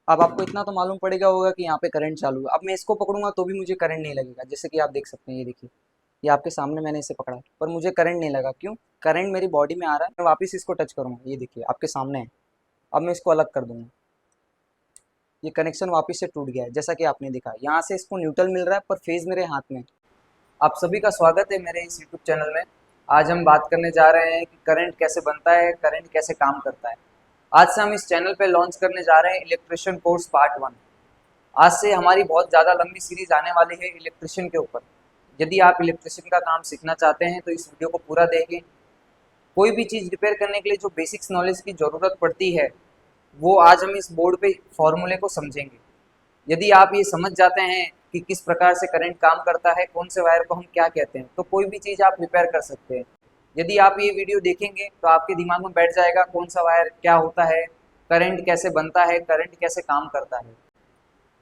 अब आपको इतना तो मालूम पड़ेगा होगा कि यहाँ पे करंट चालू है। अब मैं इसको पकड़ूंगा तो भी मुझे करंट नहीं लगेगा, जैसे कि आप देख सकते हैं। ये देखिए, ये आपके सामने मैंने इसे पकड़ा है, पर मुझे करंट नहीं लगा। क्यों? करंट मेरी बॉडी में आ रहा है। मैं वापस इसको टच करूंगा, ये देखिए आपके सामने है। अब मैं इसको अलग कर दूंगा, ये कनेक्शन वापस से टूट गया है, जैसा कि आपने देखा। यहाँ से इसको न्यूट्रल मिल रहा है, पर फेज मेरे हाथ में है। आप सभी का स्वागत है मेरे इस यूट्यूब चैनल में। आज हम बात करने जा रहे हैं कि करंट कैसे बनता है, करंट कैसे काम करता है। आज से हम इस चैनल पे लॉन्च करने जा रहे हैं इलेक्ट्रिशियन कोर्स पार्ट 1। आज से हमारी बहुत ज़्यादा लंबी सीरीज आने वाली है इलेक्ट्रिशियन के ऊपर। यदि आप इलेक्ट्रिशियन का काम सीखना चाहते हैं तो इस वीडियो को पूरा देखें। कोई भी चीज़ रिपेयर करने के लिए जो बेसिक्स नॉलेज की ज़रूरत पड़ती है, वो आज हम इस बोर्ड पे फॉर्मूले को समझेंगे। यदि आप ये समझ जाते हैं कि किस प्रकार से करंट काम करता है, कौन से वायर को हम क्या कहते हैं, तो कोई भी चीज़ आप रिपेयर कर सकते हैं। यदि आप ये वीडियो देखेंगे तो आपके दिमाग में बैठ जाएगा कौन सा वायर क्या होता है, करंट कैसे बनता है, करंट कैसे काम करता है।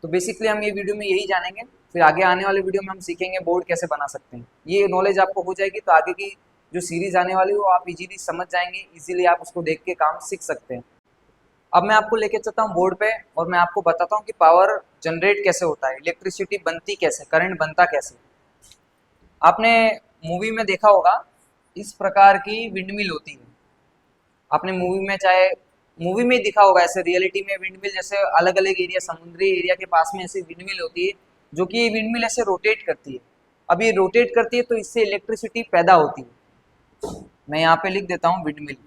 तो बेसिकली हम ये वीडियो में यही जानेंगे। फिर आगे आने वाले वीडियो में हम सीखेंगे बोर्ड कैसे बना सकते हैं। ये नॉलेज आपको हो जाएगी तो आगे की जो सीरीज आने वाली है वो आप इजीली समझ जाएंगे, इजीली आप उसको देख के काम सीख सकते हैं। अब मैं आपको लेके चलता हूँ बोर्ड पे और मैं आपको बताता हूँ कि पावर जनरेट कैसे होता है, इलेक्ट्रिसिटी बनती कैसे, करंट बनता कैसे। आपने मूवी में देखा होगा इस प्रकार की विंडमिल होती है। आपने मूवी में चाहे मूवी में दिखा होगा, ऐसे रियलिटी में विंडमिल जैसे अलग अलग एरिया, समुद्री एरिया के पास में ऐसी विंडमिल होती है, जो कि ये विंडमिल ऐसे रोटेट करती है। अब ये रोटेट करती है तो इससे इलेक्ट्रिसिटी पैदा होती है। मैं यहाँ पे लिख देता हूँ विंडमिल।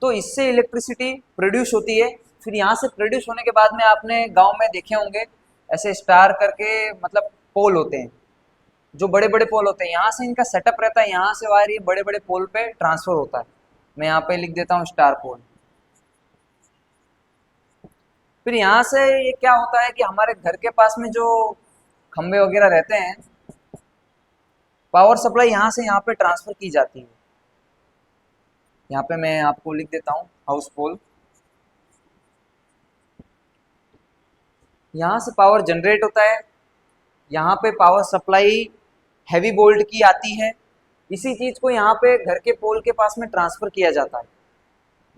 तो इससे इलेक्ट्रिसिटी प्रोड्यूस होती है। फिर यहाँ से प्रोड्यूस होने के बाद में आपने गांव में देखे होंगे ऐसे स्टार करके, मतलब पोल होते हैं, जो बड़े बड़े पोल होते हैं। यहाँ से इनका सेटअप रहता है, यहाँ से वायर ये बड़े बड़े पोल पे ट्रांसफर होता है। मैं यहाँ पे लिख देता हूँ स्टार पोल। फिर यहाँ से ये क्या होता है कि हमारे घर के पास में जो खंभे वगैरह रहते हैं, पावर सप्लाई यहाँ से यहाँ पे ट्रांसफर की जाती है। यहाँ पे मैं आपको लिख देता हूँ हाउस पोल। यहाँ से पावर जनरेट होता है, यहाँ पे पावर सप्लाई हैवी वोल्ट की आती है। इसी चीज को यहाँ पे घर के पोल के पास में ट्रांसफर किया जाता है।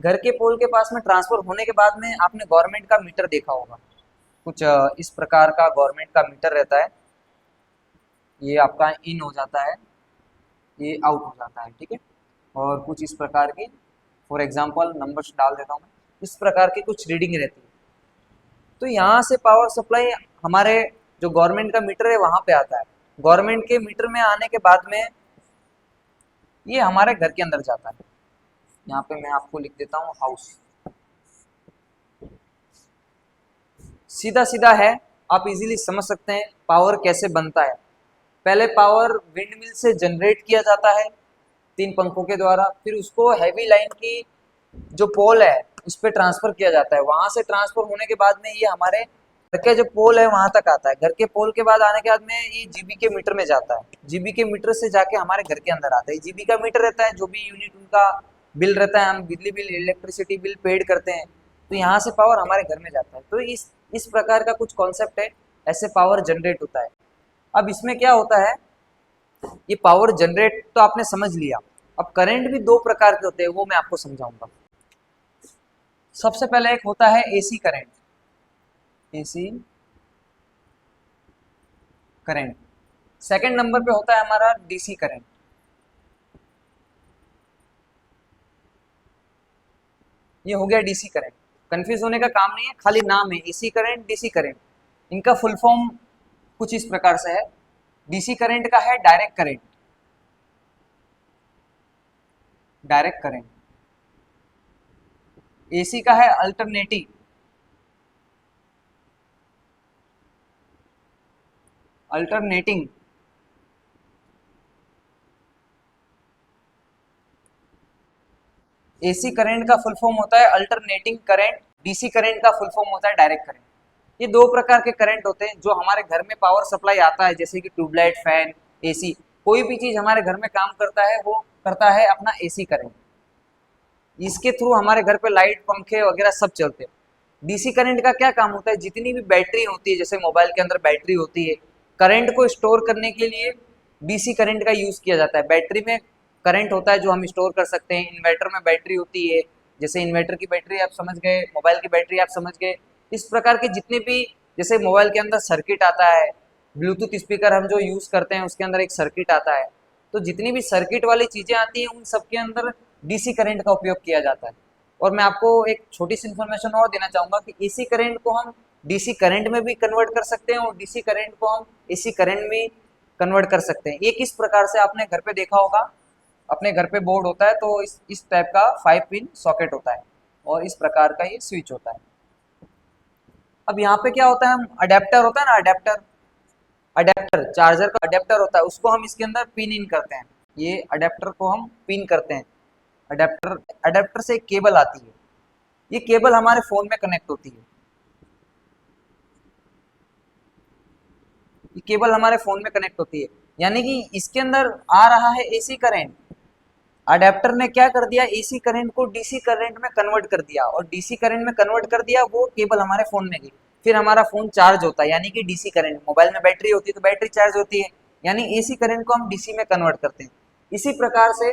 घर के पोल के पास में ट्रांसफर होने के बाद में आपने गवर्नमेंट का मीटर देखा होगा। कुछ इस प्रकार का गवर्नमेंट का मीटर रहता है। ये आपका इन हो जाता है, ये आउट हो जाता है, ठीक है। और कुछ इस प्रकार की, फॉर एग्जांपल नंबर्स डाल देता हूँ मैं, इस प्रकार की कुछ रीडिंग रहती है। तो यहाँ से पावर सप्लाई हमारे जो गवर्नमेंट का मीटर है वहां पे आता है। गवर्नमेंट के मीटर में आने के बाद में ये हमारे घर के अंदर जाता है। यहाँ पे मैं आपको लिख देता हूँ हाउस। सीधा सीधा है, आप इजीली समझ सकते हैं पावर कैसे बनता है। पहले पावर विंड मिल से जनरेट किया जाता है 3 पंखों के द्वारा। फिर उसको हैवी लाइन की जो पोल है उस पर ट्रांसफर किया जाता है। वहां से ट्रांसफर होने के बाद में ये हमारे घर के जो पोल है वहां तक आता है। घर के पोल के बाद आने के बाद में ये जीबी के मीटर में जाता है। जीबी के मीटर से जाके हमारे घर के अंदर आता है। जीबी का मीटर रहता है, जो भी यूनिट उनका बिल रहता है, हम बिजली बिल, इलेक्ट्रिसिटी बिल पेड करते हैं, तो यहाँ से पावर हमारे घर में जाता है। तो इस प्रकार का कुछ कॉन्सेप्ट है, ऐसे पावर जनरेट होता है। अब इसमें क्या होता है, ये पावर जनरेट तो आपने समझ लिया। अब करंट भी 2 प्रकार के होते हैं, वो मैं आपको समझाऊंगा। सबसे पहले एक होता है AC current. AC current. Second number पे होता है हमारा डीसी करंट। ये हो गया डीसी करंट। कंफ्यूज होने का काम नहीं है, खाली नाम है एसी करंट, डीसी करंट। इनका फुल फॉर्म कुछ इस प्रकार से है। डीसी करंट का है direct current, direct current. AC का है अल्टरनेटिंग, अल्टरनेटिंग। एसी करंट का फुल फॉर्म होता है अल्टरनेटिंग करंट। डीसी करंट का फुल फॉर्म होता है डायरेक्ट करंट। ये 2 प्रकार के करंट होते हैं जो हमारे घर में पावर सप्लाई आता है, जैसे कि ट्यूबलाइट, फैन, एसी। कोई भी चीज हमारे घर में काम करता है वो करता है अपना एसी करंट। इसके थ्रू हमारे घर पे लाइट, पंखे वगैरह सब चलते हैं। डीसी करंट का क्या काम होता है, जितनी भी बैटरी होती है, जैसे मोबाइल के अंदर बैटरी होती है, करंट को स्टोर करने के लिए डीसी करंट का यूज किया जाता है। बैटरी में करंट होता है जो हम स्टोर कर सकते हैं। इन्वर्टर में बैटरी होती है, जैसे इन्वर्टर की बैटरी आप समझ गए, मोबाइल की बैटरी आप समझ गए। इस प्रकार के जितने भी, जैसे मोबाइल के अंदर सर्किट आता है, ब्लूटूथ स्पीकर हम जो यूज़ करते हैं उसके अंदर एक सर्किट आता है, तो जितनी भी सर्किट वाली चीज़ें आती हैं उन सब के अंदर डीसी करंट का उपयोग किया जाता है। और मैं आपको एक छोटी सी इन्फॉर्मेशन और देना चाहूँगा कि एसी करंट को हम डीसी करंट में भी कन्वर्ट कर सकते हैं और डीसी करंट को हम एसी करंट में कन्वर्ट कर सकते हैं। ये किस प्रकार से, आपने घर पे देखा होगा, अपने घर पे बोर्ड होता है तो इस टाइप का 5 पिन सॉकेट होता है और इस प्रकार का ये स्विच होता है। अब यहाँ पे क्या होता है, हम अडेप्टर होता है ना, अडेप्टर, अडेप्टर चार्जर का अडेप्टर होता है, उसको हम इसके अंदर पिन इन करते हैं। ये अडेप्टर को हम पिन करते हैं। अडेप्टर अडेप्टर से एक केबल आती है, ये केबल हमारे फोन में कनेक्ट होती है। ये केबल हमारे फोन में कनेक्ट होती है, यानी कि इसके अंदर आ रहा है एसी करंट। अडेप्टर ने क्या कर दिया, एसी करंट को डीसी करंट में कन्वर्ट कर दिया, और डीसी करंट में कन्वर्ट कर दिया, वो केबल हमारे फोन में गई। फिर हमारा फोन चार्ज होता है, यानी कि डीसी करंट, मोबाइल में बैटरी होती है तो बैटरी चार्ज होती है, यानी एसी करंट को हम डीसी में कन्वर्ट करते हैं। इसी प्रकार से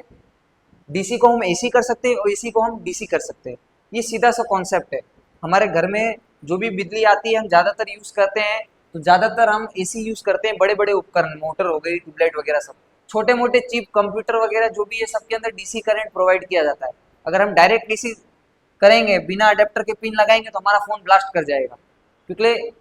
डीसी को हम एसी कर सकते हैं और एसी को हम डीसी कर सकते हैं। ये सीधा सा कॉन्सेप्ट है। हमारे घर में जो भी बिजली आती है हम ज़्यादातर यूज़ करते हैं, तो ज़्यादातर हम एसी यूज़ करते हैं। बड़े बड़े उपकरण, मोटर हो गई, ट्यूबलाइट वगैरह, सब छोटे मोटे चिप, कंप्यूटर वगैरह जो भी है, सबके अंदर डीसी करंट प्रोवाइड किया जाता है। अगर हम डायरेक्ट डीसी करेंगे, बिना अडेप्टर के पिन लगाएंगे, तो हमारा फ़ोन ब्लास्ट कर जाएगा, क्योंकि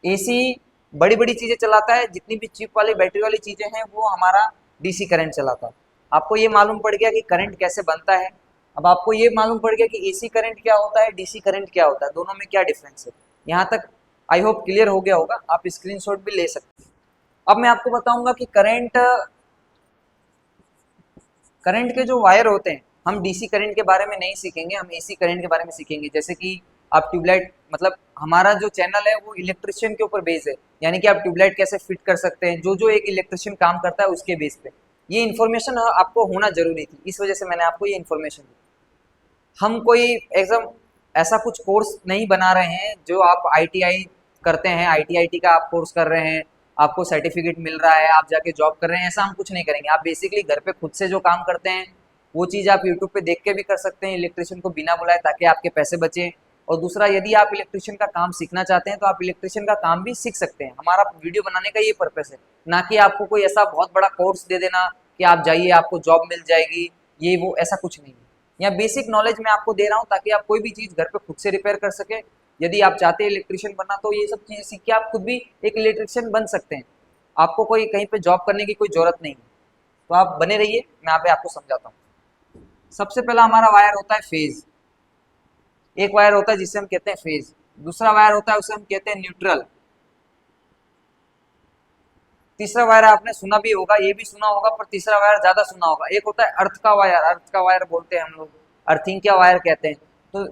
एसी बड़ी बड़ी चीज़ें चलाता है। जितनी भी चिप वाली, बैटरी वाली चीज़ें हैं, वो हमारा डीसी करंट चलाता है। आपको ये मालूम पड़ गया कि करंट कैसे बनता है। अब आपको ये मालूम पड़ गया कि एसी करंट क्या होता है, डीसी करंट क्या होता है, दोनों में क्या डिफरेंस है। यहाँ तक आई होप क्लियर हो गया होगा, आप स्क्रीनशॉट भी ले सकते हैं। अब मैं आपको बताऊंगा कि करंट के जो वायर होते हैं, हम डीसी करंट के बारे में नहीं सीखेंगे, हम एसी करंट के बारे में सीखेंगे। जैसे कि आप ट्यूबलाइट, मतलब हमारा जो चैनल है वो इलेक्ट्रिशियन के ऊपर बेस है, यानी कि आप ट्यूबलाइट कैसे फिट कर सकते हैं, जो जो एक इलेक्ट्रिशियन काम करता है उसके बेस पे ये इन्फॉर्मेशन आपको होना जरूरी थी, इस वजह से मैंने आपको ये इन्फॉर्मेशन दी। हम कोई एकदम ऐसा कुछ कोर्स नहीं बना रहे हैं जो आप आईटीआई करते हैं, आईटीआईटी का आप कोर्स कर रहे हैं, आपको सर्टिफिकेट मिल रहा है, आप जाके जॉब कर रहे हैं, ऐसा हम कुछ नहीं करेंगे। आप बेसिकली घर पे खुद से जो काम करते हैं वो चीज़ आप यूट्यूब पे देख के भी कर सकते हैं, इलेक्ट्रिशियन को बिना बुलाए, ताकि आपके पैसे बचें। और दूसरा, यदि आप इलेक्ट्रिशियन का काम सीखना चाहते हैं तो आप इलेक्ट्रिशियन का काम भी सीख सकते हैं। हमारा वीडियो बनाने का ये पर्पस है, ना कि आपको कोई ऐसा बहुत बड़ा कोर्स दे देना कि आप जाइए आपको जॉब मिल जाएगी, ये वो, ऐसा कुछ नहीं है। यहाँ बेसिक नॉलेज मैं आपको दे रहा हूँ ताकि आप कोई भी चीज़ घर पे खुद से रिपेयर कर सके। यदि आप चाहते हैं इलेक्ट्रिशियन बनना, तो ये सब चीज़ें सीख के आप खुद भी एक इलेक्ट्रिशियन बन सकते हैं। आपको कोई कहीं पे जॉब करने की कोई ज़रूरत नहीं है। तो आप बने रहिए, मैं यहाँ पे आपको समझाता हूँ। सबसे पहला हमारा वायर होता है फेज। एक वायर होता है जिसे हम कहते हैं फेज, दूसरा वायर होता है उसे हम कहते हैं न्यूट्रल, तीसरा वायर आपने सुना भी होगा, ये भी सुना होगा, पर तीसरा वायर ज्यादा सुना होगा, एक होता है अर्थ का वायर। अर्थ का वायर बोलते हैं हम लोग, अर्थिंग का वायर कहते हैं। तो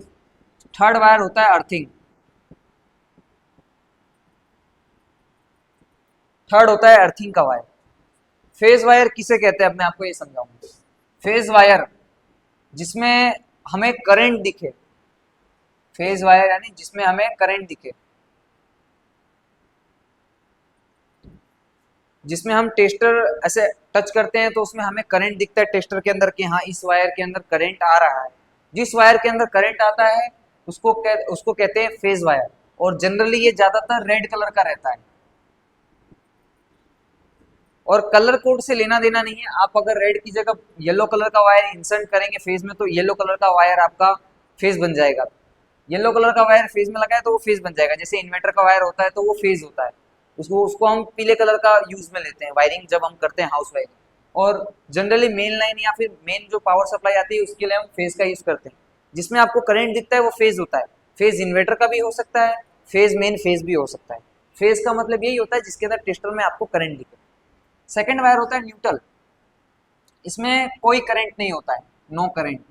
थर्ड वायर होता है अर्थिंग, थर्ड होता है अर्थिंग का वायर। फेज वायर किसे कहते हैं, अब मैं आपको ये समझाऊंगा। फेज वायर जिसमें हमें करंट दिखे, फेज वायर यानी जिसमें हमें करंट दिखे, जिसमें हम टेस्टर ऐसे टच करते हैं तो उसमें हमें करंट दिखता है टेस्टर के अंदर कि हाँ इस वायर के अंदर करंट आ रहा है। जिस वायर के अंदर करंट आता है उसको कहते हैं फेज वायर, और जनरली ये ज्यादातर रेड कलर का रहता है। और कलर कोड से लेना देना नहीं है, आप अगर रेड की जगह येलो कलर का वायर इंसर्ट करेंगे फेज में, तो येलो कलर का वायर आपका फेज बन जाएगा। येलो कलर का वायर फेज में लगाए तो वो फेज बन जाएगा। जैसे इन्वर्टर का वायर होता है तो वो फेज होता है, उसको उसको हम पीले कलर का यूज में लेते हैं वायरिंग, जब हम करते हैं हाउस वायरिंग। और जनरली मेन लाइन या फिर मेन जो पावर सप्लाई आती है उसके लिए हम फेज का यूज करते हैं। जिसमें आपको करंट दिखता है वो फेज होता है। फेज इन्वर्टर का भी हो सकता है, फेज मेन फेज भी हो सकता है। फेज का मतलब यही होता है जिसके अंदर टेस्टर में आपको करंट दिखे। सेकेंड वायर होता है न्यूट्रल, इसमें कोई करंट नहीं होता है, नो करंट।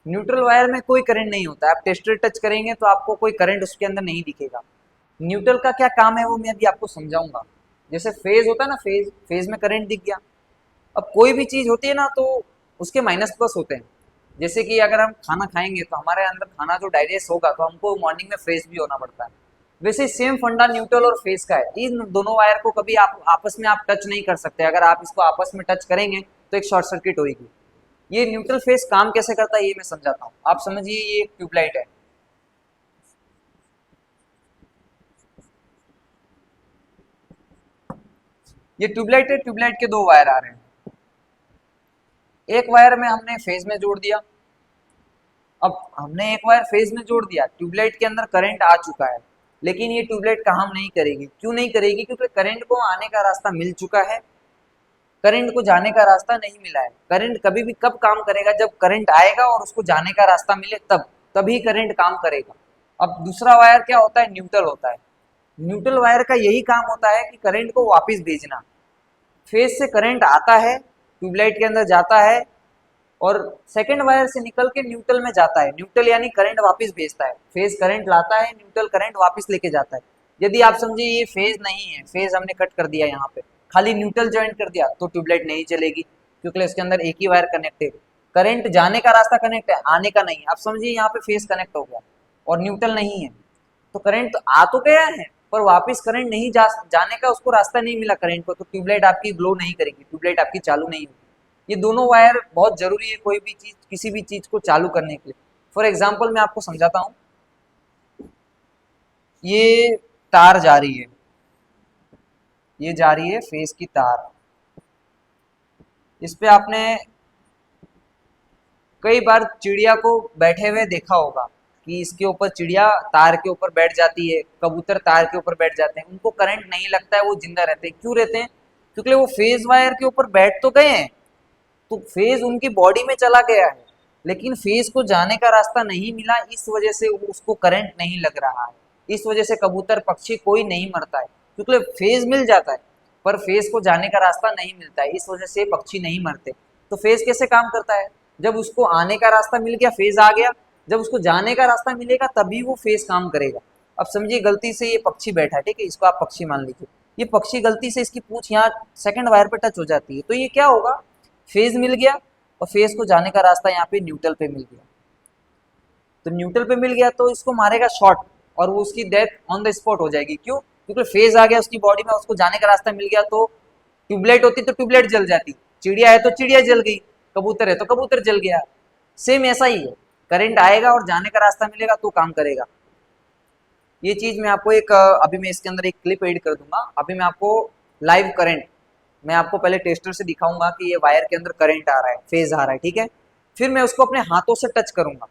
न्यूट्रल वायर में कोई करंट नहीं होता है, आप टेस्टर टच करेंगे तो आपको कोई करंट उसके अंदर नहीं दिखेगा। न्यूट्रल का क्या काम है वो मैं अभी आपको समझाऊंगा। जैसे फेज होता है ना, फेज फेज में करंट दिख गया। अब कोई भी चीज होती है ना तो उसके माइनस प्लस होते हैं। जैसे कि अगर हम खाना खाएंगे तो हमारे अंदर खाना जो डाइजेस्ट होगा तो हमको मॉर्निंग में फ्रेश भी होना पड़ता है। वैसे सेम फंडा न्यूट्रल और फेज का है। इन दोनों वायर को कभी आप आपस में आप टच नहीं कर सकते। अगर आप इसको आपस में टच करेंगे तो एक शॉर्ट सर्किट होगी। ये न्यूट्रल फेज काम कैसे करता है ये मैं समझाता हूँ। आप समझिए, ये एक ट्यूबलाइट है। ये ट्यूबलाइट है, ट्यूबलाइट के दो वायर आ रहे हैं। एक वायर में हमने फेज में जोड़ दिया। अब हमने एक वायर फेज में जोड़ दिया, ट्यूबलाइट के अंदर करंट आ चुका है, लेकिन ये ट्यूबलाइट काम नहीं करेगी। क्यों नहीं करेगी? क्योंकि करंट को आने का रास्ता मिल चुका है, करंट को जाने का रास्ता नहीं मिला है। करंट कभी भी कब काम करेगा? जब करंट आएगा और उसको जाने का रास्ता मिले, तब तभी करंट काम करेगा। अब दूसरा वायर क्या होता है? न्यूट्रल होता है। न्यूट्रल वायर का यही काम होता है कि करंट को वापस भेजना। फेज से करंट आता है, ट्यूबलाइट के अंदर जाता है और सेकंड वायर से निकल के न्यूट्रल में जाता है। न्यूट्रल यानी करंट वापस भेजता है। फेज करंट लाता है, न्यूट्रल करंट वापस लेके जाता है। यदि आप समझिए ये फेज नहीं है, फेज हमने कट कर दिया, यहाँ पे खाली न्यूट्रल ज्वाइन कर दिया, तो ट्यूबलाइट नहीं चलेगी, क्योंकि इसके अंदर एक ही वायर कनेक्टेड। करंट जाने का रास्ता कनेक्ट है, आने का नहीं। आप समझिए यहाँ पे फेज कनेक्ट हो गया और न्यूट्रल नहीं है, तो करंट तो आ तो गया है, पर वापस करंट नहीं जाने का उसको रास्ता नहीं मिला करंट को, तो ट्यूबलाइट आपकी ग्लो नहीं करेगी, ट्यूबलाइट आपकी चालू नहीं होगी। ये दोनों वायर बहुत जरूरी है कोई भी चीज, किसी भी चीज को चालू करने के लिए। फॉर एग्जाम्पल मैं आपको समझाता हूँ। ये तार जा रही है, ये जा रही है फेस की तार। इस पे आपने कई बार चिड़िया को बैठे हुए देखा होगा कि इसके ऊपर चिड़िया तार के ऊपर बैठ जाती है, कबूतर तार के ऊपर बैठ जाते हैं, उनको करंट नहीं लगता है, वो जिंदा रहते हैं। क्यों रहते हैं? क्योंकि वो फेज वायर के ऊपर बैठ तो गए हैं, तो फेज उनकी बॉडी में चला गया है, लेकिन फेज को जाने का रास्ता नहीं मिला, इस वजह से उसको करंट नहीं लग रहा है। इस वजह से कबूतर पक्षी कोई नहीं मरता है, क्योंकि फेज मिल जाता है पर फेज को जाने का रास्ता नहीं मिलता है, इस वजह से पक्षी नहीं मरते। तो फेज कैसे काम करता है? जब उसको आने का रास्ता मिल गया, फेज आ गया, जब उसको जाने का रास्ता मिलेगा तभी वो फेज काम करेगा। अब समझिए, गलती से ये पक्षी बैठा है, ठीक है, इसको आप पक्षी मान लीजिए। ये पक्षी गलती से इसकी पूंछ यहाँ सेकंड वायर पे टच हो जाती है, तो ये क्या होगा? फेज मिल गया और फेज को जाने का रास्ता यहाँ पे न्यूट्रल पे मिल गया। तो न्यूट्रल पे मिल गया तो इसको मारेगा शॉट और वो उसकी डेथ ऑन द स्पॉट हो जाएगी। क्यों? क्योंकि फेज आ गया उसकी बॉडी में, उसको जाने का रास्ता मिल गया। तो ट्यूबलाइट होती तो ट्यूबलाइट जल जाती, चिड़िया है तो चिड़िया जल गई, कबूतर है तो कबूतर जल गया। सेम ऐसा ही है, करंट आएगा और जाने का रास्ता मिलेगा तो काम करेगा। ये चीज मैं आपको एक अभी मैं इसके अंदर एक क्लिप एड कर दूंगा। अभी मैं आपको लाइव करंट, मैं आपको पहले टेस्टर से दिखाऊंगा कि ये वायर के अंदर करंट आ रहा है, फेज आ रहा है, ठीक है। फिर मैं उसको अपने हाथों से टच करूंगा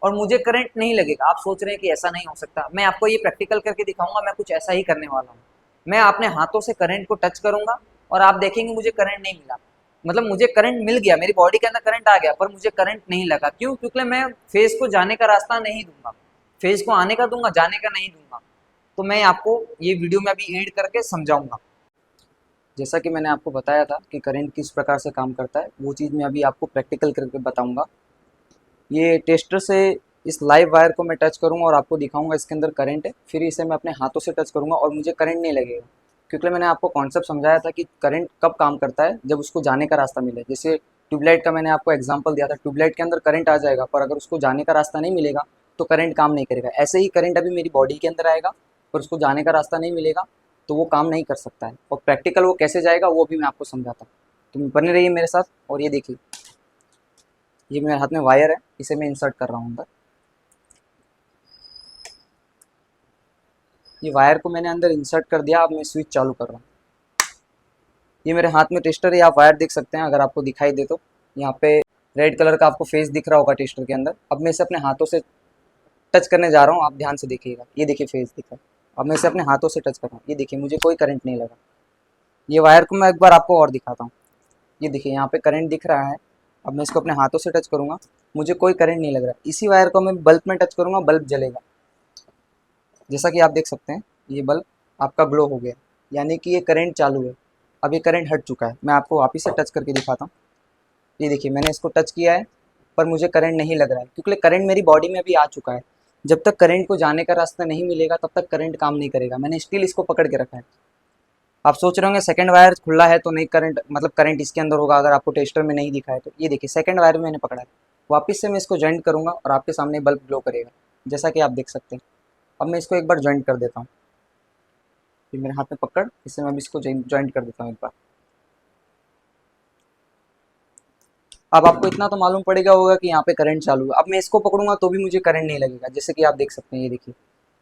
और मुझे करंट नहीं लगेगा। आप सोच रहे हैं कि ऐसा नहीं हो सकता, मैं आपको ये प्रैक्टिकल करके दिखाऊंगा। मैं कुछ ऐसा ही करने वाला हूँ। मैं अपने हाथों से करंट को टच करूंगा और आप देखेंगे मुझे करंट नहीं मिला, मतलब मुझे करंट मिल गया, मेरी बॉडी के अंदर करंट आ गया, पर मुझे करंट नहीं लगा। क्यों? क्योंकि मैं फेज को जाने का रास्ता नहीं दूंगा, फेज को आने का दूंगा, जाने का नहीं दूंगा। तो मैं आपको ये वीडियो में अभी एड करके समझाऊंगा। जैसा कि मैंने आपको बताया था कि करंट किस प्रकार से काम करता है, वो चीज़ मैं अभी आपको प्रैक्टिकल करके बताऊंगा। ये टेस्टर से इस लाइव वायर को मैं टच करूंगा और आपको दिखाऊंगा इसके अंदर करंट है। फिर इसे मैं अपने हाथों से टच करूंगा और मुझे करंट नहीं लगेगा, क्योंकि मैंने आपको कॉन्सेप्ट समझाया था कि करंट कब काम करता है, जब उसको जाने का रास्ता मिले। जैसे ट्यूबलाइट का मैंने आपको एग्जाम्पल दिया था, ट्यूबलाइट के अंदर करंट आ जाएगा, पर अगर उसको जाने का रास्ता नहीं मिलेगा तो करंट काम नहीं करेगा। ऐसे ही करंट अभी मेरी बॉडी के अंदर आएगा, पर उसको जाने का रास्ता नहीं मिलेगा तो वो काम नहीं कर सकता है। और प्रैक्टिकल वो कैसे जाएगा वो भी मैं आपको समझाता हूँ। तो बने रहिए मेरे साथ। और ये देखिए, ये मेरे हाथ में वायर है, इसे मैं इंसर्ट कर रहा हूँ अंदर। ये वायर को मैंने अंदर इंसर्ट कर दिया। अब मैं स्विच चालू कर रहा हूँ। ये मेरे हाथ में टेस्टर है, आप वायर देख सकते हैं, अगर आपको दिखाई दे तो। यहाँ पे रेड कलर का आपको फेस दिख रहा होगा टेस्टर के अंदर। अब मैं इसे अपने हाथों से टच करने जा रहा हूँ, आप ध्यान से देखिएगा। ये देखिए फेस दिख रहा है। अब मैं इसे अपने हाथों से टच कर रहा हूँ, ये देखिए मुझे कोई करंट नहीं लगा। ये वायर को मैं एक बार आपको और दिखाता हूँ। ये देखिए यहाँ पे करंट दिख रहा है। अब मैं इसको अपने हाथों से टच करूँगा, मुझे कोई करंट नहीं लग रहा। इसी वायर को मैं बल्ब में टच करूँगा, बल्ब जलेगा। जैसा कि आप देख सकते हैं, ये बल्ब आपका ग्लो हो गया, यानी कि ये करंट चालू है। अब ये करंट हट चुका है। मैं आपको वापस से टच करके दिखाता हूँ। ये देखिए मैंने इसको टच किया है, पर मुझे करंट नहीं लग रहा है, क्योंकि करंट मेरी बॉडी में अभी आ चुका है। जब तक करंट को जाने का रास्ता नहीं मिलेगा तब तक करंट काम नहीं करेगा। मैंने स्टिल इसको पकड़ के रखा है। आप सोच रहे होंगे सेकंड वायर खुला है तो नहीं करंट, मतलब करंट इसके अंदर होगा, अगर आपको टेस्टर में नहीं दिखा है तो। ये देखिए सेकंड वायर में मैंने पकड़ा है। वापस से मैं इसको जॉइंट करूँगा और आपके सामने बल्ब ग्लो करेगा, जैसा कि आप देख सकते हैं। अब मैं इसको एक बार ज्वाइंट कर देता हूँ। फिर मेरे हाथ में पकड़, इससे मैं अभी इसको ज्वाइंट कर देता हूँ एक बार। अब आपको इतना तो मालूम पड़ेगा होगा कि यहाँ पे करंट चालू है। अब मैं इसको पकड़ूंगा तो भी मुझे करंट नहीं लगेगा, जैसे कि आप देख सकते हैं, ये देखिए,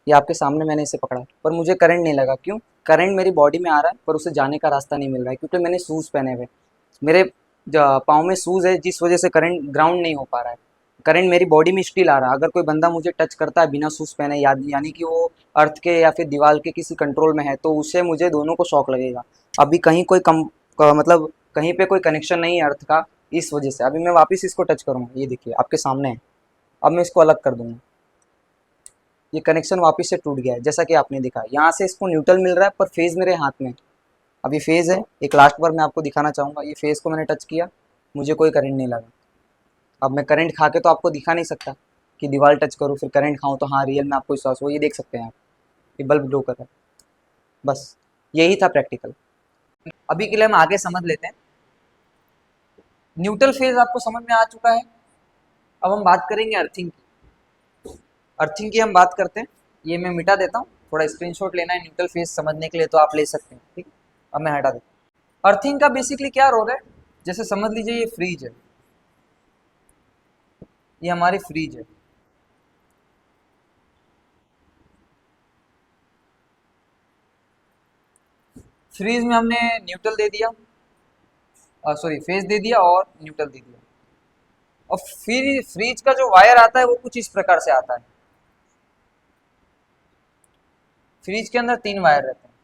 ये आपके सामने मैंने इसे पकड़ा पर मुझे करंट नहीं लगा। क्यों? करंट मेरी बॉडी में आ रहा है पर उसे जाने का रास्ता नहीं मिल रहा है, क्योंकि मैंने शूज़ पहने हुए, मेरे पाँव में शूज़ है, जिस वजह से करंट ग्राउंड नहीं हो पा रहा है। करंट मेरी बॉडी में स्टिल आ रहा है। अगर कोई बंदा मुझे टच करता है बिना शूज़ पहने, यानी कि वो अर्थ के या फिर दीवार के किसी कंट्रोल में है, तो उससे मुझे दोनों को शॉक लगेगा। अभी कहीं कोई मतलब कहीं पे कोई कनेक्शन नहीं है अर्थ का, इस वजह से। अभी मैं वापस इसको टच करूँगा, ये देखिए आपके सामने है। अब मैं इसको अलग कर दूंगा, ये कनेक्शन वापस से टूट गया है, जैसा कि आपने देखा। यहाँ से इसको न्यूट्रल मिल रहा है पर फेज़ मेरे हाथ में है। अभी फेज़ है, एक लास्ट बार मैं आपको दिखाना चाहूँगा। ये फेज़ को मैंने टच किया, मुझे कोई करंट नहीं लगा। अब मैं करंट खा के तो आपको दिखा नहीं सकता कि दीवार टच करूँ फिर करंट खाऊँ तो हाँ रियल में आपको विश्वास हो। ये देख सकते हैं आप, ये बल्ब ग्लो कर रहा है। बस यही था प्रैक्टिकल। अभी के लिए हम आगे समझ लेते हैं। न्यूट्रल फेज आपको समझ में आ चुका है। अब हम बात करेंगे अर्थिंग की। अर्थिंग की हम बात करते हैं। ये मैं मिटा देता हूँ, थोड़ा स्क्रीनशॉट लेना है न्यूट्रल फेज समझने के लिए तो आप ले सकते हैं, ठीक है। अब मैं हटा देता हूँ। अर्थिंग का बेसिकली क्या रोल है, जैसे समझ लीजिए ये फ्रीज है, ये हमारी फ्रीज है। फ्रीज में हमने न्यूट्रल दे दिया, सॉरी फेज दे दिया और न्यूट्रल दे दिया। और फिर फ्रीज का जो वायर आता है वो कुछ इस प्रकार से आता है। फ्रीज के अंदर 3 वायर रहते हैं,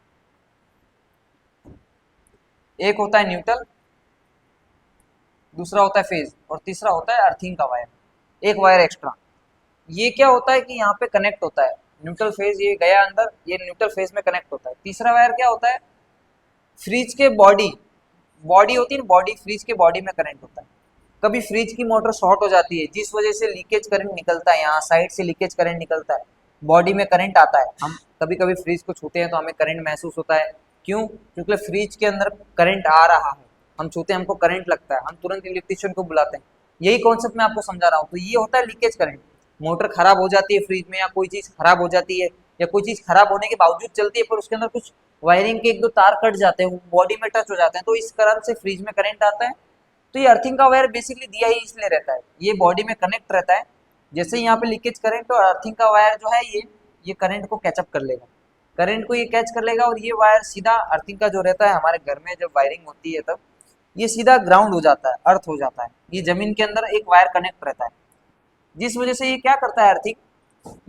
एक होता है न्यूट्रल, दूसरा होता है फेज और तीसरा होता है अर्थिंग का वायर, एक वायर एक्स्ट्रा। ये क्या होता है कि यहाँ पे कनेक्ट होता है न्यूट्रल फेज, ये गया अंदर, ये न्यूट्रल फेज में कनेक्ट होता है। तीसरा वायर क्या होता है, फ्रिज के बॉडी बॉडी होती है ना, बॉडी फ्रिज के बॉडी में कनेक्ट होता है। कभी फ्रिज की मोटर शॉर्ट हो जाती है जिस वजह से लीकेज करंट निकलता है, यहाँ साइड से लीकेज करंट निकलता है, बॉडी में करंट आता है। हम कभी कभी फ्रिज को छूते हैं तो हमें करंट महसूस होता है। क्यों? क्योंकि फ्रिज के अंदर करंट आ रहा है, हम छूते हैं हमको करंट लगता है, हम तुरंत इलेक्ट्रिशियन को बुलाते हैं। यही कॉन्सेप्ट मैं आपको समझा रहा हूँ। तो ये होता है लीकेज करंट। मोटर खराब हो जाती है फ्रिज में, या कोई चीज़ खराब हो जाती है, या कोई चीज़ खराब होने के बावजूद चलती है पर उसके अंदर कुछ वायरिंग के 1-2 तार कट जाते हैं, वो बॉडी में टच हो जाते हैं, तो इस कारण से फ्रिज में करंट आता है। तो ये अर्थिंग का वायर बेसिकली दिया ही इसलिए रहता है, ये बॉडी में कनेक्ट रहता है। जैसे ही यहाँ पे लीकेज करंट और अर्थिंग का वायर जो है ये करंट को कैचअप कर लेगा, करंट को ये कैच कर लेगा, और ये वायर सीधा अर्थिंग का जो रहता है, हमारे घर में जब वायरिंग होती है तब ये सीधा ग्राउंड हो जाता है, अर्थ हो जाता है। ये जमीन के अंदर एक वायर कनेक्ट रहता है, जिस वजह से ये क्या करता है अर्थिंग,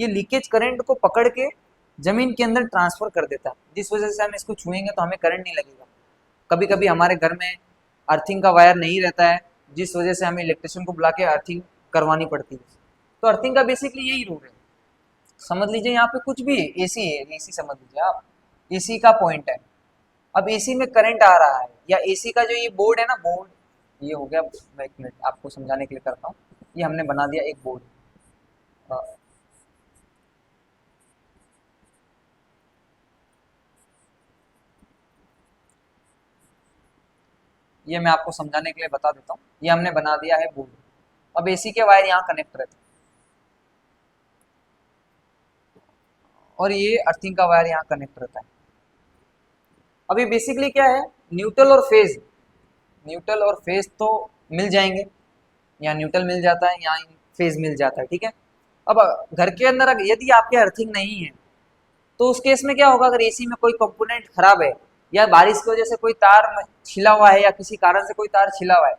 ये लीकेज करंट को पकड़ के जमीन के अंदर ट्रांसफर कर देता है, जिस वजह से हम इसको छुएंगे तो हमें करंट नहीं लगेगा। कभी कभी हमारे घर में अर्थिंग का वायर नहीं रहता है, जिस वजह से हमें इलेक्ट्रिशियन को बुला के अर्थिंग करवानी पड़ती है। तो अर्थिंग का बेसिकली यही रूल है। समझ लीजिए यहाँ पे कुछ भी एसी है, एसी समझ लीजिए आप, एसी का पॉइंट है। अब एसी में करंट आ रहा है, या एसी का जो ये बोर्ड है ना, बोर्ड ये हो गया। मैं 1 मिनट आपको समझाने के लिए करता हूँ। ये हमने बना दिया एक बोर्ड, ये मैं आपको समझाने के लिए बता देता हूँ। ये हमने बना दिया है बोर्ड। अब एसी के वायर यहाँ कनेक्ट रहते हैं और ये अर्थिंग का वायर यहाँ कनेक्ट रहता है। अभी बेसिकली क्या है, न्यूट्रल और फेज, न्यूट्रल और फेज तो मिल जाएंगे, यहाँ न्यूट्रल मिल जाता है, यहाँ फेज मिल जाता है, ठीक है। अब घर के अंदर यदि आपके अर्थिंग नहीं है तो उस केस में क्या होगा, अगर एसी में कोई कंपोनेंट खराब है, या बारिश की वजह से कोई तार छिला हुआ है, या किसी कारण से कोई तार छिला हुआ है,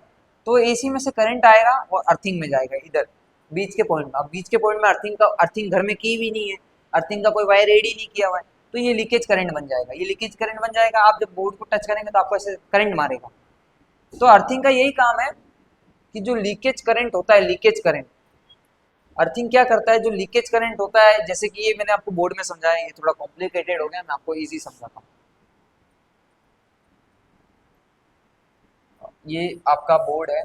तो एसी में से करंट आएगा और अर्थिंग में जाएगा, इधर बीच के पॉइंट में। अब बीच के पॉइंट में अर्थिंग घर में की भी नहीं है, अर्थिंग का कोई वायर रेडी नहीं किया हुआ है, तो ये लीकेज करंट बन जाएगा। ये लीकेज करंट बन जाएगा, आप जब बोर्ड को टच करेंगे तो आपको ऐसे करंट मारेगा। तो अर्थिंग का यही काम है कि जो लीकेज करंट होता है, लीकेज करंट, अर्थिंग क्या करता है, जो लीकेज करंट होता है, जैसे कि ये मैंने आपको बोर्ड में समझाया, ये थोड़ा कॉम्प्लिकेटेड हो गया, मैं आपको इजी समझाता हूँ। ये आपका बोर्ड है,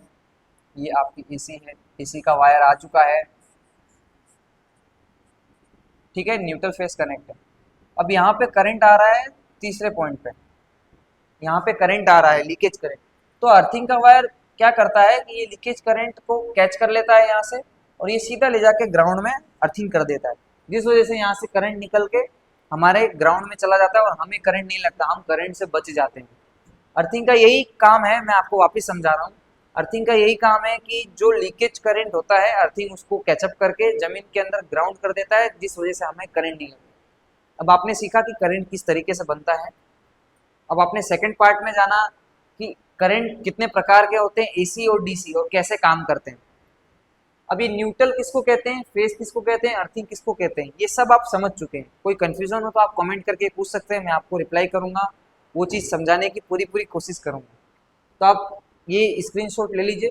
ये आपकी एसी है, एसी का वायर आ चुका है, ठीक है, न्यूट्रल फेस कनेक्ट है। अब यहाँ पे करंट आ रहा है, तीसरे पॉइंट पे यहाँ पे करंट आ रहा है, लीकेज करंट। तो अर्थिंग का वायर क्या करता है कि ये लीकेज करंट को कैच कर लेता है यहाँ से, और ये सीधा ले जाके ग्राउंड में अर्थिंग कर देता है। जिस वजह से यहाँ से करंट निकल के हमारे ग्राउंड में चला जाता है और हमें करंट नहीं लगता, हम करंट से बच जाते हैं। अर्थिंग का यही काम है, मैं आपको वापस समझा रहा हूँ। अर्थिंग का यही काम है कि जो लीकेज करंट होता है, अर्थिंग उसको कैचअप करके जमीन के अंदर ग्राउंड कर देता है, जिस वजह से हमें करंट नहीं लगता। अब आपने सीखा कि करंट किस तरीके से बनता है। अब आपने सेकंड पार्ट में जाना कि करंट कितने प्रकार के होते हैं, एसी और डीसी, और कैसे काम करते हैं। अब ये न्यूट्रल किसको कहते हैं, फेज किसको कहते हैं, अर्थिंग किसको कहते हैं, ये सब आप समझ चुके हैं। कोई कंफ्यूजन हो तो आप कमेंट करके पूछ सकते हैं, मैं आपको रिप्लाई करूंगा, वो चीज़ समझाने की पूरी पूरी कोशिश करूंगा। तो आप ये स्क्रीनशॉट ले लीजिए,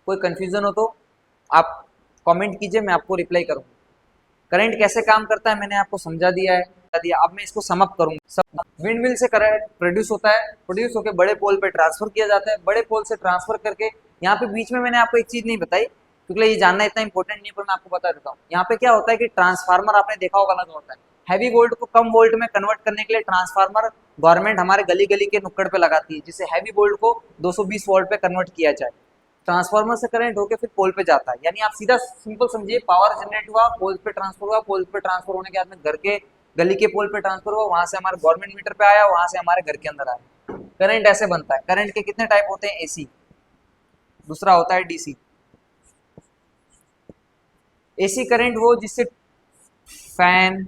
कोई कंफ्यूजन हो तो आप कमेंट कीजिए, मैं आपको रिप्लाई करूंगा। करंट कैसे काम करता है मैंने आपको समझा दिया है। अब मैं इसको सम अप करूंगा। विंड मिल से करंट प्रोड्यूस होता है, प्रोड्यूस होकर बड़े पोल पे ट्रांसफर किया जाता है, बड़े पोल से ट्रांसफर करके यहाँ पे बीच में मैंने आपको एक चीज नहीं बताई, क्योंकि ये जानना इतना इंपॉर्टेंट नहीं है, पर मैं आपको बता देता हूँ। यहाँ पे क्या होता है कि ट्रांसफार्मर आपने देखा होगा लगा होता है, हैवी वोल्ट को कम वोल्ट में कन्वर्ट करने के लिए ट्रांसफार्मर गवर्नमेंट हमारे गली गली के नुक्कड़ पे लगाती है, जिससे हैवी वोल्ट को 220 वोल्ट पे कन्वर्ट किया जाए। ट्रांसफार्मर से करंट होकर फिर पोल पे जाता है, यानी आप सीधा सिंपल समझिए, पावर जनरेट हुआ, पोल पे ट्रांसफर हुआ, पोल पे ट्रांसफर होने के बाद में घर के गली के पोल पे ट्रांसफर हुआ, वहां से हमारे गवर्नमेंट मीटर पे आया, वहां से हमारे घर के अंदर आया। करंट ऐसे बनता है। करंट के कितने टाइप होते हैं, एसी, दूसरा होता है डीसी। एसी करंट वो जिससे फैन,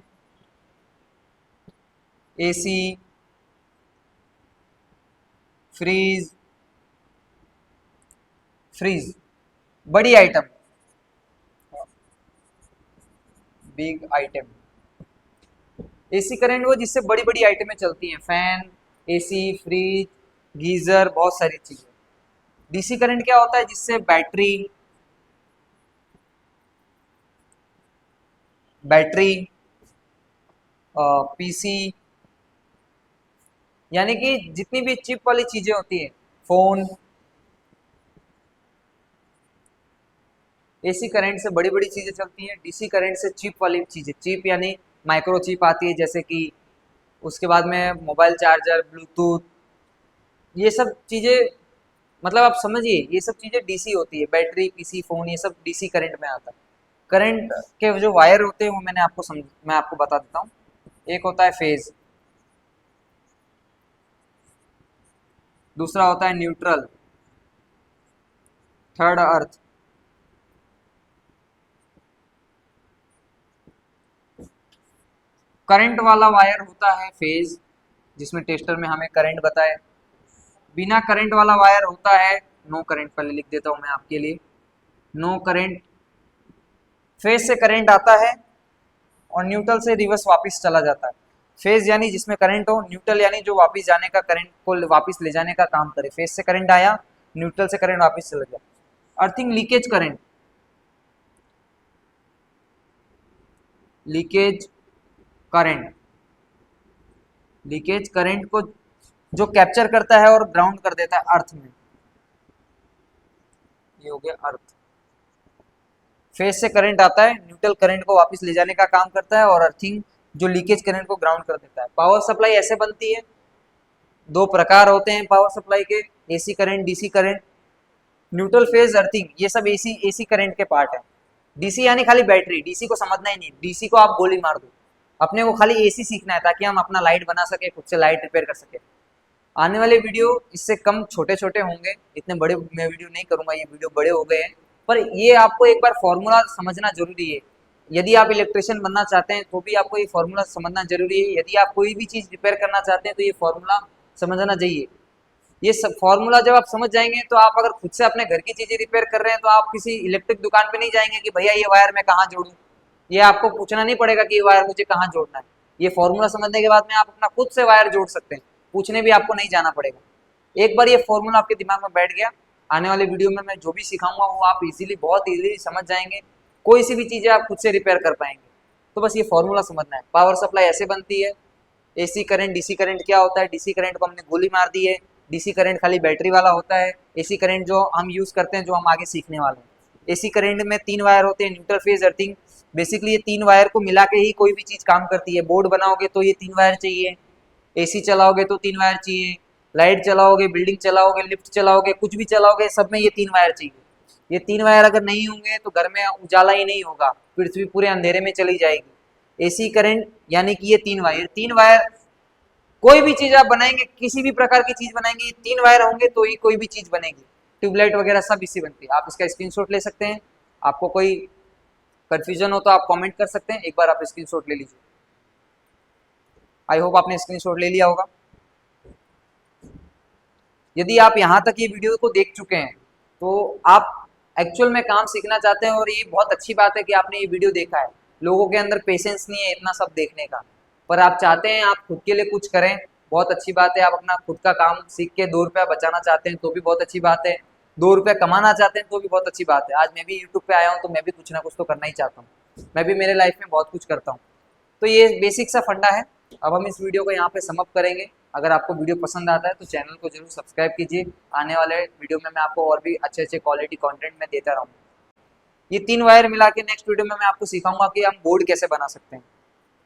एसी, फ्रीज, फ्रीज बड़ी item, big item. AC current वो जिससे बड़ी बड़ी आइटमें चलती हैं, फैन, एसी, फ्रिज, गीजर, बहुत सारी चीजें। डीसी करंट क्या होता है, जिससे बैटरी, बैटरी, पीसी, यानी कि जितनी भी चिप वाली चीजें होती है, फोन, एसी करंट से बड़ी बड़ी चीजें चलती हैं। डीसी करंट से चिप वाली चीजें, चिप यानी माइक्रो चिप आती है, जैसे कि उसके बाद में मोबाइल चार्जर, ब्लूटूथ, ये सब चीजें, मतलब आप समझिए ये सब चीजें डीसी होती है। बैटरी, पीसी, फोन, ये सब डीसी करंट में आता है। करंट के जो वायर होते हैं वो मैं आपको बता देता हूँ। एक होता है फेज, दूसरा होता है न्यूट्रल, थर्ड अर्थ, करंट वाला वायर होता है फेज, जिसमें टेस्टर में हमें करंट बताए। बिना करंट वाला वायर होता है नो करंट, पहले लिख देता हूं मैं आपके लिए, नो करंट। फेज से करंट आता है और न्यूट्रल से रिवर्स वापस चला जाता है। फेज यानी जिसमें करंट हो, न्यूट्रल यानी जो वापस जाने का, करंट को वापस ले जाने का काम करे। फेज से करंट आया, न्यूट्रल से करंट वापस चला गया। Earthing leakage current, leakage current, leakage current को जो कैप्चर करता है और ग्राउंड कर देता है अर्थ में, ये हो गया अर्थ। फेज से करंट आता है, न्यूट्रल करंट को वापस ले जाने का काम करता है, और अर्थिंग जो लीकेज करंट को ग्राउंड कर देता है। पावर सप्लाई ऐसे बनती है, दो प्रकार होते हैं पावर सप्लाई के, AC current, DC current. Neutral phase, earthing, ये सब एसी एसी करंट के पार्ट है। डीसी यानी खाली बैटरी, डीसी को समझना ही नहीं, डीसी को आप गोली मार दो। अपने को खाली एसी सीखना है, ताकि हम अपना लाइट बना सके, खुद से लाइट रिपेयर कर सके। आने वाले वीडियो इससे कम छोटे छोटे होंगे, इतने बड़े मैं वीडियो नहीं करूंगा, ये वीडियो बड़े हो गए हैं। पर ये आपको एक बार फॉर्मूला समझना जरूरी है। यदि आप इलेक्ट्रिशियन बनना चाहते हैं तो भी आपको ये फॉर्मूला समझना जरूरी है। यदि आप कोई भी चीज़ रिपेयर करना चाहते हैं तो ये फॉर्मूला समझना चाहिए। ये सब फॉर्मूला जब आप समझ जाएंगे तो आप अगर खुद से अपने घर की चीज़ें रिपेयर कर रहे हैं तो आप किसी इलेक्ट्रिक दुकान पे नहीं जाएंगे कि भैया ये वायर मैं कहाँ जोड़ूँ। ये आपको पूछना नहीं पड़ेगा कि ये वायर मुझे कहाँ जोड़ना है। ये फॉर्मूला समझने के बाद में आप अपना खुद से वायर जोड़ सकते हैं, पूछने भी आपको नहीं जाना पड़ेगा। एक बार ये फॉर्मूला आपके दिमाग में बैठ गया, आने वाले वीडियो में मैं जो भी सिखाऊंगा वो आप इजीली, बहुत इजीली समझ जाएंगे। कोई सी भी चीज़ें आप खुद से रिपेयर कर पाएंगे। तो बस ये फॉर्मूला समझना है। पावर सप्लाई ऐसे बनती है। एसी करंट, डीसी करंट क्या होता है, डीसी करंट को हमने गोली मार दी है। डीसी करंट खाली बैटरी वाला होता है। एसी करंट जो हम यूज़ करते हैं, जो हम आगे सीखने वाले हैं। एसी करंट में 3 वायर होते हैं, न्यूट्रल, फेज, अर्थिंग। बेसिकली ये 3 वायर को मिला के ही कोई भी चीज़ काम करती है। बोर्ड बनाओगे तो ये 3 वायर चाहिए, एसी चलाओगे तो 3 वायर चाहिए, लाइट चलाओगे, बिल्डिंग चलाओगे, लिफ्ट चलाओगे, कुछ भी चलाओगे, सब में ये 3 वायर चाहिए। ये 3 वायर अगर नहीं होंगे तो घर में उजाला ही नहीं होगा। पृथ्वी पूरे अंधेरे में चली जाएगी। एसी करंट यानी कि ये तीन वायर कोई भी चीज आप बनाएंगे, किसी भी प्रकार की चीज बनाएंगे, 3 वायर होंगे तो ही कोई भी चीज बनेगी। ट्यूबलाइट वगैरह सब इसी बनती है। आप इसका स्क्रीनशॉट ले सकते हैं। आपको कोई कंफ्यूजन हो तो आप कमेंट कर सकते हैं, एक बार आप स्क्रीनशॉट ले लीजिए। आई होप आपने स्क्रीनशॉट ले लिया होगा। यदि आप यहाँ तक ये वीडियो को देख चुके हैं तो आप एक्चुअल में काम सीखना चाहते हैं, और ये बहुत अच्छी बात है कि आपने ये वीडियो देखा है। लोगों के अंदर पेशेंस नहीं है इतना सब देखने का, पर आप चाहते हैं आप खुद के लिए कुछ करें, बहुत अच्छी बात है। आप अपना खुद का काम सीख के 2 रुपया बचाना चाहते हैं तो भी बहुत अच्छी बात है, 2 रुपया कमाना चाहते हैं तो भी बहुत अच्छी बात है। आज मैं भी यूट्यूब पे आया हूँ तो मैं भी कुछ ना कुछ तो करना ही चाहता हूँ। मैं भी मेरे लाइफ में बहुत कुछ करता हूँ। तो ये बेसिक सा फंडा है। अब हम इस वीडियो को यहाँ पे समाप्त करेंगे। अगर आपको वीडियो पसंद आता है तो चैनल को जरूर सब्सक्राइब कीजिए। आने वाले वीडियो में मैं आपको और भी अच्छे अच्छे क्वालिटी कंटेंट में देता रहूँगा। ये 3 वायर मिला के नेक्स्ट वीडियो में मैं आपको सिखाऊंगा कि हम बोर्ड कैसे बना सकते हैं।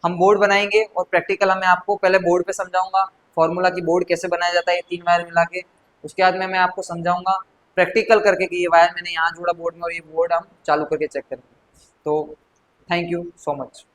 हम बोर्ड बनाएंगे और प्रैक्टिकल मैं आपको पहले बोर्ड पे समझाऊंगा, फॉर्मूला की बोर्ड कैसे बनाया जाता है ये 3 वायर मिला के। उसके बाद में मैं आपको समझाऊंगा प्रैक्टिकल करके कि ये वायर मैंने यहाँ जोड़ा बोर्ड में और ये बोर्ड हम चालू करके चेक करेंगे। तो थैंक यू सो मच।